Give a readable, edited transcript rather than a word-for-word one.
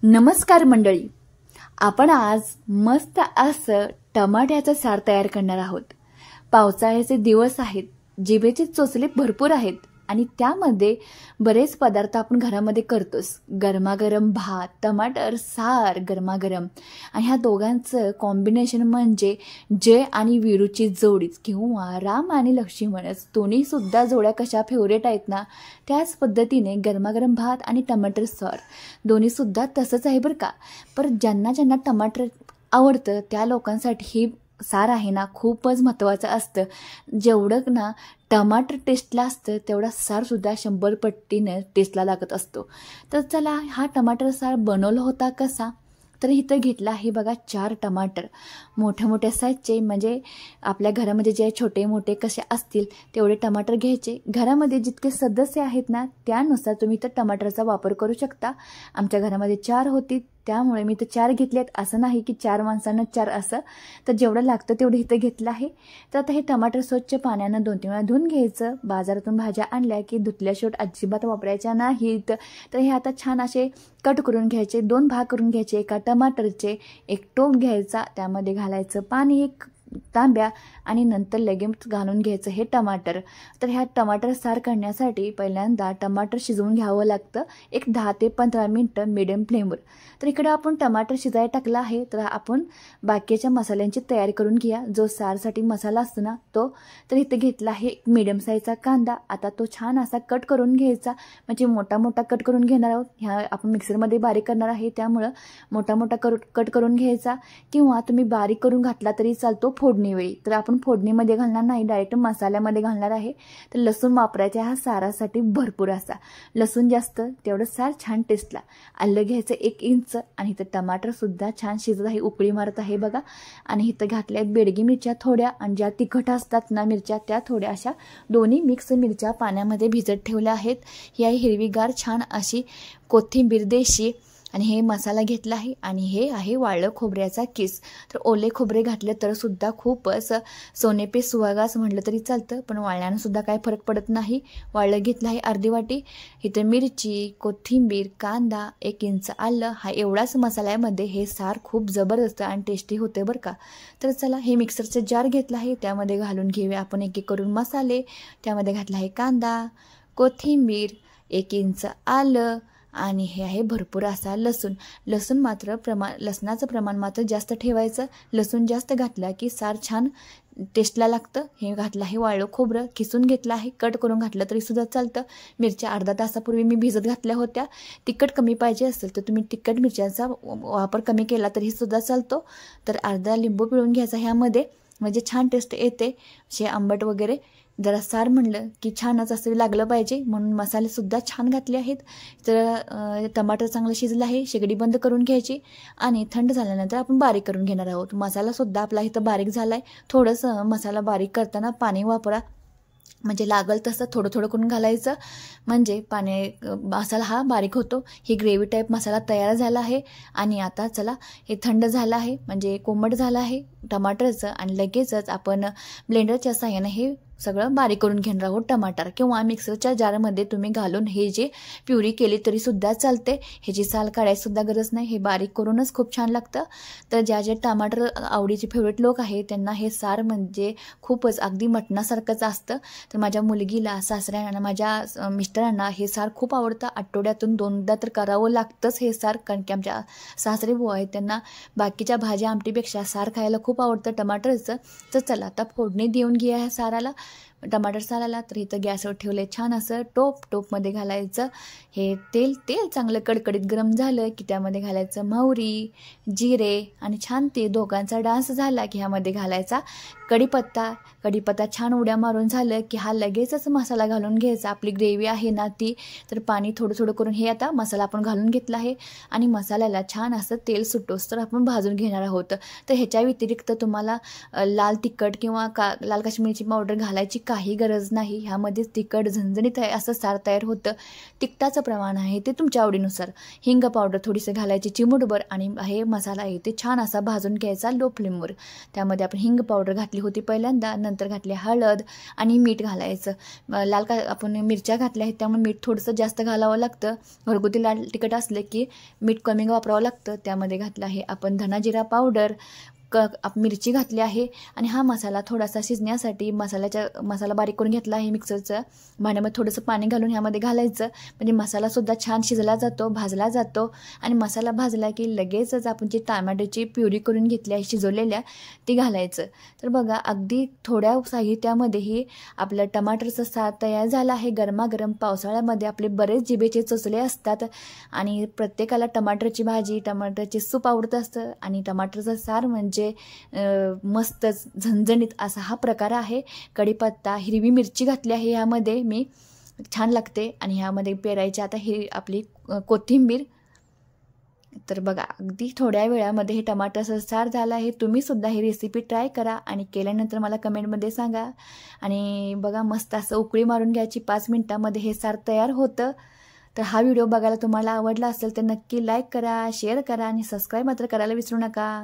नमस्कार मंडळी, आपण आज मस्त असं टमाट्याचं सार तयार करणार आहोत। पावसाळ्याचे दिवस आहेत, जिभेचे चोचले भरपूर आहेत आणि त्यामध्ये बरेच पदार्थ आपण घरामध्ये करतोस। गरमागरम भात, टमाटर सार गरमागरम आणि ह्या दोघांचं कॉम्बिनेशन म्हणजे जय आणि वीरूची जोडीच किंवा राम आणि लक्ष्मणच दोन्ही सुद्धा जोड्या कशा फेवरेट आहेत ना, त्याच पद्धतीने गरमागरम भात आणि टमाटर सार दोन्ही सुद्धा तसंच आहे बरं का। पर ज्यांना टमाटर आवडतं त्या लोकांसाठी ही सार आहे ना खूपच महत्त्वाचं असतं। जेवढं ना टमाटर टेस्टला असतं तेवढा सार सुद्धा 100 पट्टीने टेस्टला लागत असतो। तर चला हा टमाटर सार बनवला होता कसा, तर इथं घेतला आहे बघा 4 टमाटर मोठ्या मोठ्या साईजचे, म्हणजे आपल्या घरामध्ये जे छोटे मोठे कसे असतील तेवढे टमाटर घ्यायचे। घरामध्ये जितके सदस्य आहेत ना त्यानुसार तुम्ही तर टमाटरचा वापर करू शकता। आमच्या घरामध्ये 4 होती त्यामुळे मी तर 4 घेतलेत, असं नाही की 4 माणसांना 4 असं, तर जेवढं लागतं तेवढं इथं घेतलं आहे। तर आता हे टमाटर स्वच्छ पाण्यानं 2-3 वेळा धुवून घ्यायचं। बाजारातून भाज्या आणल्या की धुतल्याशिवाय अजिबात वापरायच्या नाहीत। तर हे आता छान असे कट करून घ्यायचे, 2 भाग करून घ्यायचे। एका टमाटरचे एक टोप घ्यायचा, त्यामध्ये घालायचं पाणी 1 तांब्या आणि नंतर लगेच घालून घ्यायचं हे टमाटर। तर ह्या टमाटर सार करण्यासाठी पहिल्यांदा टमाटर शिजवून घ्यावं लागतं एक 10 ते 15 मिनिटं मीडियम फ्लेमवर। तर इकडे आपण टमाटर शिजायला टाकला आहे, तर आपण बाकीच्या मसाल्यांची तयारी करून घ्या। जो सारसाठी मसाला असतो ना तो, तर इथे घेतला आहे एक मीडियम साईजचा कांदा। आता तो छान असा कट करून घ्यायचा, म्हणजे मोठा मोठा कट करून घेणार आहोत। ह्या आपण मिक्सरमध्ये बारीक करणार आहे त्यामुळं मोठा मोठा कट करून घ्यायचा, किंवा तुम्ही बारीक करून घातला तरी चालतो फोडणीवेळी। तर आपण फोडणीमध्ये घालणार नाही, डायरेक्ट मसाल्यामध्ये घालणार आहे। तर लसूण वापरायचा ह्या सारासाठी भरपूर असा, लसूण जास्त तेवढं सार छान टेस्टला। आलं घ्यायचं 1 इंच आणि इथं टमाटर सुद्धा छान शिजत आहे, उकळी मारत आहे बघा। आणि इथं घातल्या बेडगी मिरच्या थोड्या, आणि ज्या तिखट असतात ना मिरच्या त्या थोड्या, अशा दोन्ही मिक्स मिरच्या पाण्यामध्ये भिजत ठेवल्या आहेत। ही आहे हिरवीगार छान अशी कोथिंबीर देशी, आणि हे मसाला घेतला आहे। आणि हे आहे वाळलं खोबऱ्याचा किस। तर ओले खोबरे घातले तर सुद्धा खूपच सोने पे सुहागास म्हटलं तरी चालतं, पण वाळल्यानं सुद्धा काय फरक पडत नाही। वाळलं घेतलं आहे अर्धी वाटी। इथं मिरची, कोथिंबीर, कांदा, 1 इंच आलं, हा एवढाच मसाल्यामध्ये हे सार खूप जबरदस्त आणि टेस्टी होते बरं का। तर चला हे मिक्सरचे जार घेतलं आहे, त्यामध्ये घालून घेऊया आपण एक एक करून मसाले। त्यामध्ये घातला आहे कांदा, कोथिंबीर, 1 इंच आलं, आणि हे आहे भरपूर असा लसूण। लसणाचं प्रमाण मात्र जास्त ठेवायचं, लसूण जास्त घातला की सार छान टेस्टला लागतं। हे घातलं आहे वाळलं खोबरं, किसून घेतलं आहे, कट करून घातलं तरी सुद्धा चालतं। मिरच्या अर्धा तासापूर्वी मी भिजत घातल्या होत्या। तिखट कमी पाहिजे असेल तर तुम्ही तिखट मिरच्यांचा वापर कमी केला तरी सुद्धा चालतो। तर अर्धा लिंबू पिळून घ्यायचा ह्यामध्ये, म्हणजे छान टेस्ट येते, शे आंबट वगैरे। जरा सार म्हणलं की छानच असं लागलं पाहिजे, म्हणून मसाले सुद्धा छान घातले आहेत। तर टमाटर चांगलं शिजलं आहे, शेगडी बंद करून घ्यायची आणि थंड झाल्यानंतर आपण बारीक करून घेणार आहोत। मसाला सुद्धा आपला इथं बारीक झाला आहे। थोडंसं मसाला बारीक करताना पाणी वापरा, म्हणजे लागल तसं थोडं थोडं करून घालायचं, म्हणजे मसाला हा बारीक होतो। ही ग्रेव्ही टाईप मसाला तयार झाला आहे। आणि आता चला हे थंड झालं आहे, म्हणजे कोमट झालं आहे टमाटरचं, आणि लगेचच आपण ब्लेंडरच्या साहाय्याने हे सगळं बारीक करून घेणार आहोत टमाटर, किंवा मिक्सरच्या जारमध्ये तुम्ही घालून हे जे प्युरी केली तरी सुद्धा चालते। ह्याची साल काढायची सुद्धा गरज नाही, हे बारीक करूनच खूप छान लागतं। तर जे टमाटर आवडीचे फेवरेट लोक आहेत त्यांना हे सार म्हणजे खूपच अगदी मटणासारखंच असतं। तर माझ्या मुलगीला, सासऱ्यांना, माझ्या मिस्टरांना हे सार खूप आवडतं। आठवड्यातून 2दा तर करावं लागतंच हे सार, कारण की आमच्या सासरे बुवा आहेत त्यांना बाकीच्या भाज्या आमटीपेक्षा सार खायला खूप आवडतं टमाटरचं। तर चला आता फोडणी देऊन घ्या ह्या साराला, टमाटर साराला। तर इथं गॅसवर ठेवले छान असं टोपमध्ये घालायचं हे तेल चांगलं कडकडीत गरम झालं की त्यामध्ये घालायचं मोहरी, जिरे, आणि छान ते दोघांचा डान्स झाला की ह्यामध्ये घालायचा कढीपत्ता छान उड्या मारून झालं की हा लगेचच मसाला घालून घ्यायचा। आपली ग्रेव्ही आहे ना ती, तर पाणी थोडं थोडं करून हे आता मसाला आपण घालून घेतला आहे, आणि मसाल्याला छान असं तेल सुटोस तर आपण भाजून घेणार आहोत। तर ह्याच्या व्यतिरिक्त तुम्हाला लाल तिखट किंवा लाल काश्मीरची पावडर घालायची काही गरज नाही। ह्यामध्ये तिखट झणझणीत आहे असं सार तयार होतं। तिखटाचं प्रमाण आहे ते तुमच्या आवडीनुसार। हिंग पावडर थोडीशी घालायची चिमूटभर, आणि हे मसाला आहे ते छान असा भाजून घ्यायचा लो फ्लेमवर। त्यामध्ये आपण हिंग पावडर घातली होती पहिल्यांदा, नंतर घातली हळद आणि मीठ घालायचं। आपण मिरच्या घातल्या आहेत त्यामुळे मीठ थोडंसं जास्त घालावं लागतं। घरगुती लाल तिखट असलं की मीठ कमी वापरावं लागतं। त्यामध्ये घातलं आहे आपण धना जिरा पावडर, मिरची घातली आहे आणि हा मसाला थोडासा शिजण्यासाठी मसाला बारीक करून घेतला आहे मिक्सरचं भांड्यामध्ये। थोडंसं पाणी घालून ह्यामध्ये घालायचं म्हणजे मसालासुद्धा छान शिजला जातो, भाजला जातो। आणि मसाला भाजला की लगेचच आपण जी टमाट्याची प्युरी करून घेतली आहे शिजवलेल्या ती घालायचं। तर बघा अगदी थोड्या साहित्यामध्येही आपलं टमाटरचं सार तयार झालं आहे। गरमागरम पावसाळ्यामध्ये आपले बरेच जिभेचे चोचले असतात आणि प्रत्येकाला टमाटरची भाजी, टमाटरचे सूप आवडत असतं आणि टमाटरचं सार म्हणजे मस्तच झणझणीत असा हा प्रकार आहे। कढीपत्ता, हिरवी मिरची घातली आहे ह्यामध्ये मी, छान लागते। आणि ह्यामध्ये पेरायची आता ही आपली कोथिंबीर। तर बघा अगदी थोड्या वेळामध्ये हे टमाटरचं सार झालं आहे। तुम्ही सुद्धा ही रेसिपी ट्राय करा आणि केल्यानंतर मला कमेंटमध्ये सांगा। आणि बघा मस्त असं उकळी मारून घ्यायची, 5 मिनिटामध्ये हे सार तयार होतं। तर हा व्हिडिओ बघायला तुम्हाला आवडला असेल तर नक्की लाईक करा, शेअर करा आणि सबस्क्राईब मात्र करायला विसरू नका।